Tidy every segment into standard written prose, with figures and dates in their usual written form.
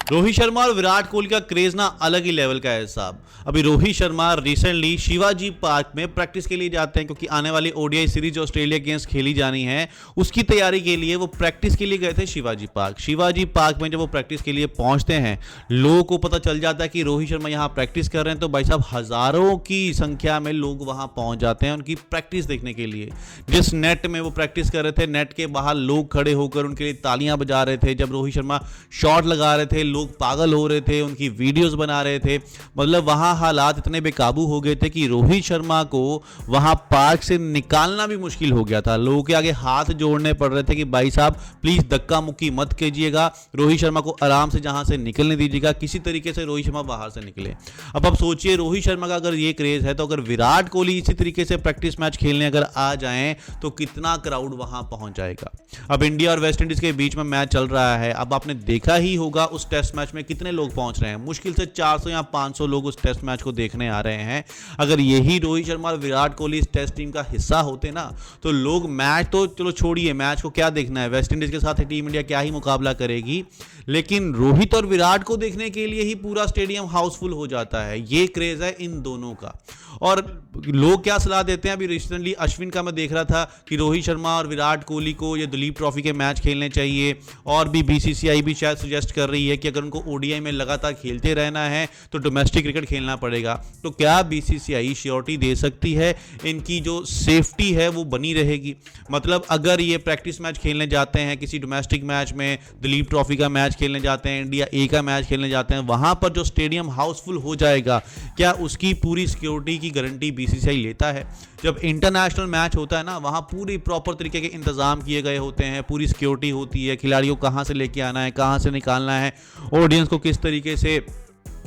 रोहित शर्मा और विराट कोहली का क्रेज ना अलग ही लेवल का है साहब। अभी रोहित शर्मा रिसेंटली शिवाजी पार्क में प्रैक्टिस के लिए जाते हैं क्योंकि आने वाली ओडीआई सीरीज ऑस्ट्रेलिया के अगेंस्ट खेली जानी है। उसकी तैयारी के लिए वो प्रैक्टिस के लिए गए थे शिवाजी पार्क। शिवाजी पार्क में जब वो प्रैक्टिस के लिए पहुंचते हैं, लोगों को पता चल जाता है कि रोहित शर्मा यहाँ प्रैक्टिस कर रहे हैं, तो भाई साहब हजारों की संख्या में लोग वहां पहुंच जाते हैं उनकी प्रैक्टिस देखने के लिए। जिस नेट में वो प्रैक्टिस कर रहे थे, नेट के बाहर लोग खड़े होकर उनके लिए तालियां बजा रहे थे। जब रोहित शर्मा शॉट लगा रहे थे, लोग पागल हो रहे थे, उनकी वीडियोस बना रहे थे। मतलब वहां हालात इतने बेकाबू हो गए थे कि रोहित शर्मा को वहां पार्क से निकालना भी मुश्किल हो गया था। लोगों के आगे हाथ जोड़ने पड़ रहे थे कि भाई साहब प्लीज धक्का मुक्की मत कीजिएगा, रोहित शर्मा को आराम से जहां से निकलने दीजिएगा, किसी तरीके से रोहित शर्मा बाहर से निकले। अब आप सोचिए, रोहित शर्मा का अगर ये क्रेज है, तो अगर विराट कोहली इसी तरीके से प्रैक्टिस मैच खेलने अगर आ जाएं तो कितना क्राउड वहां पहुंच जाएगा। अब इंडिया और वेस्ट इंडीज के बीच में मैच चल रहा है। अब आपने देखा ही होगा उस टेस्ट मैच में कितने लोग पहुंच रहे हैं। मुश्किल से 400 या 500 लोग उस टेस्ट मैच को देखने आ रहे हैं। अगर यही रोहित शर्मा और विराट कोहली इस टेस्ट टीम का हिस्सा होते ना, तो लोग मैच तो चलो छोड़िए, मैच को क्या देखना है, वेस्ट इंडीज के साथ टीम इंडिया क्या ही मुकाबला करेगी, लेकिन रोहित और विराट को देखने के लिए ही पूरा स्टेडियम हाउसफुल हो जाता है। ये क्रेज है इन दोनों का। और लोग क्या सलाह देते हैं, अभी रिसेंटली अश्विन का मैं देख रहा था कि रोहित शर्मा और विराट कोहली को ये दिलीप ट्रॉफी के मैच खेलने चाहिए। और भी बीसीसीआई भी शायद सजेस्ट कर रही है कि अगर उनको ओडीआई में लगातार खेलते रहना है तो डोमेस्टिक क्रिकेट खेलना पड़ेगा। तो क्या बीसीसीआई श्योरिटी दे सकती है इनकी जो सेफ्टी है वो बनी रहेगी? मतलब अगर ये प्रैक्टिस मैच खेलने जाते हैं, किसी डोमेस्टिक मैच में दिलीप ट्रॉफी का मैच खेलने जाते हैं, इंडिया ए का मैच खेलने जाते हैं, वहां पर जो स्टेडियम हाउसफुल हो जाएगा, क्या उसकी पूरी सिक्योरिटी की गारंटी बीसीसीआई लेता है? जब इंटरनेशनल मैच होता है ना, वहां पूरी प्रॉपर तरीके के इंतजाम किए गए होते हैं, पूरी सिक्योरिटी होती है, खिलाड़ियों को कहां से लेके आना है, कहां से निकालना है, ऑडियंस को किस तरीके से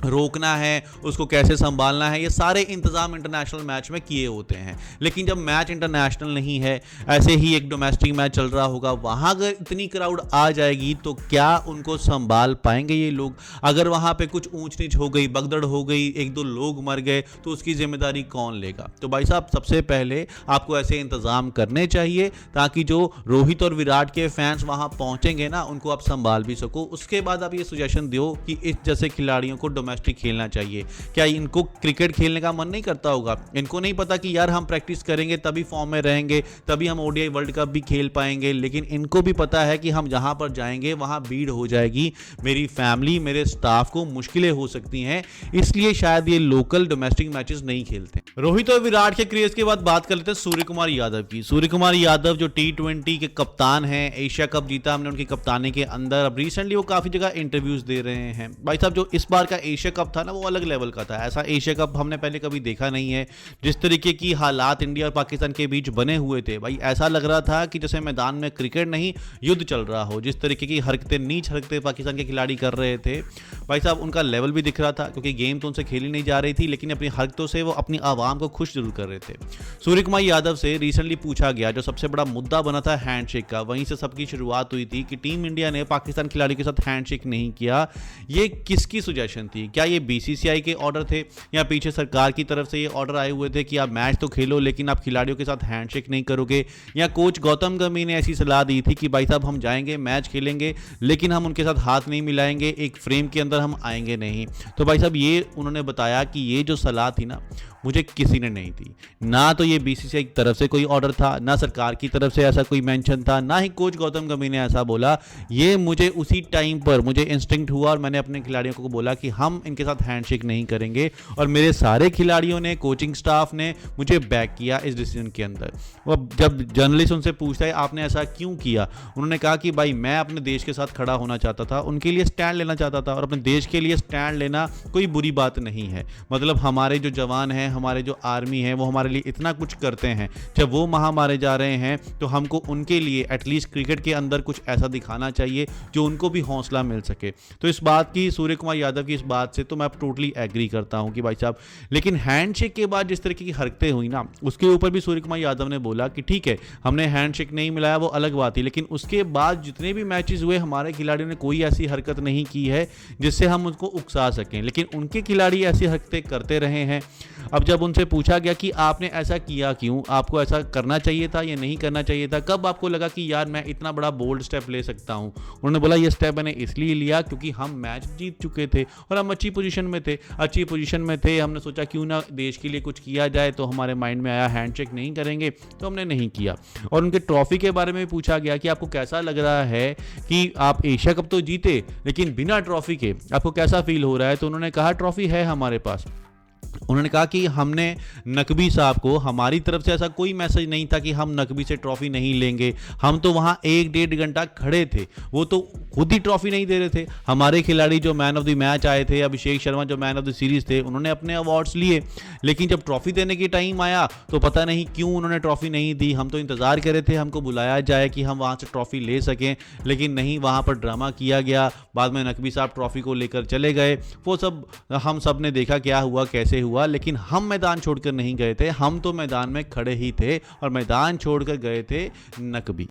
रोकना है, उसको कैसे संभालना है, ये सारे इंतजाम इंटरनेशनल मैच में किए होते हैं। लेकिन जब मैच इंटरनेशनल नहीं है, ऐसे ही एक डोमेस्टिक मैच चल रहा होगा, वहां अगर इतनी क्राउड आ जाएगी तो क्या उनको संभाल पाएंगे ये लोग? अगर वहां पे कुछ ऊंच नीच हो गई, भगदड़ हो गई, एक दो लोग मर गए, तो उसकी जिम्मेदारी कौन लेगा? तो भाई साहब सबसे पहले आपको ऐसे इंतजाम करने चाहिए ताकि जो रोहित और विराट के फैंस वहां पहुंचेंगे ना, उनको आप संभाल भी सको। उसके बाद आप ये सजेशन दो कि इस जैसे खिलाड़ियों को डोमेस्टिक खेलना चाहिए। क्या इनको क्रिकेट खेलने का मन नहीं करता होगा? इनको नहीं पता कि यार हम प्रैक्टिस करेंगे तभी फॉर्म में रहेंगे, तभी हम ओडीआई वर्ल्ड कप भी खेल पाएंगे। लेकिन इनको भी पता है कि हम जहां पर जाएंगे वहां भीड़ हो जाएगी, मेरी फैमिली, मेरे स्टाफ को मुश्किलें हो सकती हैं, इसलिए शायद ये लोकल डोमेस्टिक मैचेस नहीं खेलते। रोहित और विराट के क्रेज के बाद बात कर लेते हैं सूर्य कुमार यादव की। सूर्य कुमार यादव जो टी20 के कप्तान हैं, एशिया कप जीता हमने उनकी कप्तानी के अंदर। अब रिसेंटली वो काफी जगह इंटरव्यूज दे रहे हैं। भाई साहब जो इस बार का एशिया कप था ना, वो अलग लेवल का था। ऐसा एशिया कप हमने पहले कभी देखा नहीं है। जिस तरीके की हालात इंडिया और पाकिस्तान के बीच बने हुए थे, भाई ऐसा लग रहा था कि जैसे मैदान में क्रिकेट नहीं युद्ध चल रहा हो। जिस तरीके की हरकतें, नीच हरकतें पाकिस्तान के खिलाड़ी कर रहे थे, भाई साहब उनका लेवल भी दिख रहा था, क्योंकि गेम तो उनसे खेली नहीं जा रही थी, लेकिन अपनी हरकतों से वो अपनी आवाम को खुश जरूर कर रहे थे। सूर्य कुमार यादव से रिसेंटली पूछा गया, जो सबसे बड़ा मुद्दा बना था हैंडशेक का, वहीं से सबकी शुरुआत हुई थी कि टीम इंडिया ने पाकिस्तान खिलाड़ी के साथ हैंडशेक नहीं किया। ये किसकी सुजेशन थी? क्या ये बीसीसीआई के ऑर्डर थे या पीछे सरकार की तरफ से ये ऑर्डर आए हुए थे कि आप मैच तो खेलो लेकिन आप खिलाड़ियों के साथ हैंडशेक नहीं करोगे? या कोच गौतम गंभीर ने ऐसी सलाह दी थी कि भाई साहब हम जाएंगे, मैच खेलेंगे, लेकिन हम उनके साथ हाथ नहीं मिलाएंगे, एक फ्रेम के अंदर हम आएंगे नहीं? तो भाई साहब ये उन्होंने बताया कि ये जो सलाह थी ना, मुझे किसी ने नहीं दी। ना तो ये बीसीसीआई की तरफ से कोई ऑर्डर था, ना सरकार की तरफ से ऐसा कोई मेंशन था, ना ही कोच गौतम गंभीर ने ऐसा बोला। ये मुझे उसी टाइम पर मुझे इंस्टिंक्ट हुआ और मैंने अपने खिलाड़ियों को बोला कि हम इनके साथ हैंडशेक नहीं करेंगे। और मेरे सारे खिलाड़ियों ने, कोचिंग स्टाफ ने मुझे बैक किया इस डिसीजन के अंदर। और जब जर्नलिस्ट उनसे पूछता है आपने ऐसा क्यों किया, उन्होंने कहा कि भाई मैं अपने देश के साथ खड़ा होना चाहता था, उनके लिए स्टैंड लेना चाहता था, और अपने देश के लिए स्टैंड लेना कोई बुरी बात नहीं है। मतलब हमारे जो जवान हैं, हमारे जो आर्मी है, वो हमारे लिए इतना कुछ करते हैं। जब वो वहां मारे जा रहे हैं तो हमको उनके लिए एटलीस्ट क्रिकेट के अंदर कुछ ऐसा दिखाना चाहिए जो उनको भी हौसला मिल सके। तो इस बात की, सूर्य कुमार यादव की इस बात से तो मैं टोटली एग्री करता हूं कि भाई साहब, लेकिन हैंडशेक के बाद जिस तरीके की हरकतें हुई ना, उसके ऊपर भी सूर्य कुमार यादव ने बोला कि ठीक है हमने हैंडशेक नहीं मिलाया, वो अलग बात थी, लेकिन उसके बाद जितने भी मैचेस हुए हमारे खिलाड़ियों ने कोई ऐसी हरकत नहीं की है जिससे हम उनको उकसा सकें। लेकिन उनके खिलाड़ी ऐसी हरकतें करते रहे हैं। अब जब उनसे पूछा गया कि आपने ऐसा किया क्यों, आपको ऐसा करना चाहिए था या नहीं करना चाहिए था, कब आपको लगा कि यार मैं इतना बड़ा बोल्ड स्टेप ले सकता हूं, उन्होंने बोला ये स्टेप मैंने इसलिए लिया क्योंकि हम मैच जीत चुके थे और हम अच्छी पोजीशन में थे। हमने सोचा क्यों ना देश के लिए कुछ किया जाए, तो हमारे माइंड में आया हैंडशेक नहीं करेंगे, तो हमने नहीं किया। और उनके ट्रॉफी के बारे में पूछा गया कि आपको कैसा लग रहा है कि आप एशिया कप तो जीते लेकिन बिना ट्रॉफी के, आपको कैसा फील हो रहा है। तो उन्होंने कहा ट्रॉफी है हमारे पास। उन्होंने कहा कि हमने नकवी साहब को, हमारी तरफ से ऐसा कोई मैसेज नहीं था कि हम नकवी से ट्रॉफी नहीं लेंगे, हम तो वहां 1-1.5 घंटा खड़े थे, वो तो खुद ही ट्रॉफी नहीं दे रहे थे। हमारे खिलाड़ी जो मैन ऑफ द मैच आए थे, अभिषेक शर्मा जो मैन ऑफ द सीरीज थे, उन्होंने अपने अवार्ड्स लिए, लेकिन जब ट्रॉफी देने की टाइम आया तो पता नहीं क्यों उन्होंने ट्रॉफी नहीं दी। हम तो इंतजार कर रहे थे हमको बुलाया जाए कि हम वहां से ट्रॉफी ले सकें, लेकिन नहीं, वहां पर ड्रामा किया गया। बाद में नकवी साहब ट्रॉफी को लेकर चले गए, वो सब हम सब ने देखा क्या हुआ कैसे हुआ, लेकिन हम मैदान छोड़कर नहीं गए थे, हम तो मैदान में खड़े ही थे और मैदान छोड़कर गए थे नकवी।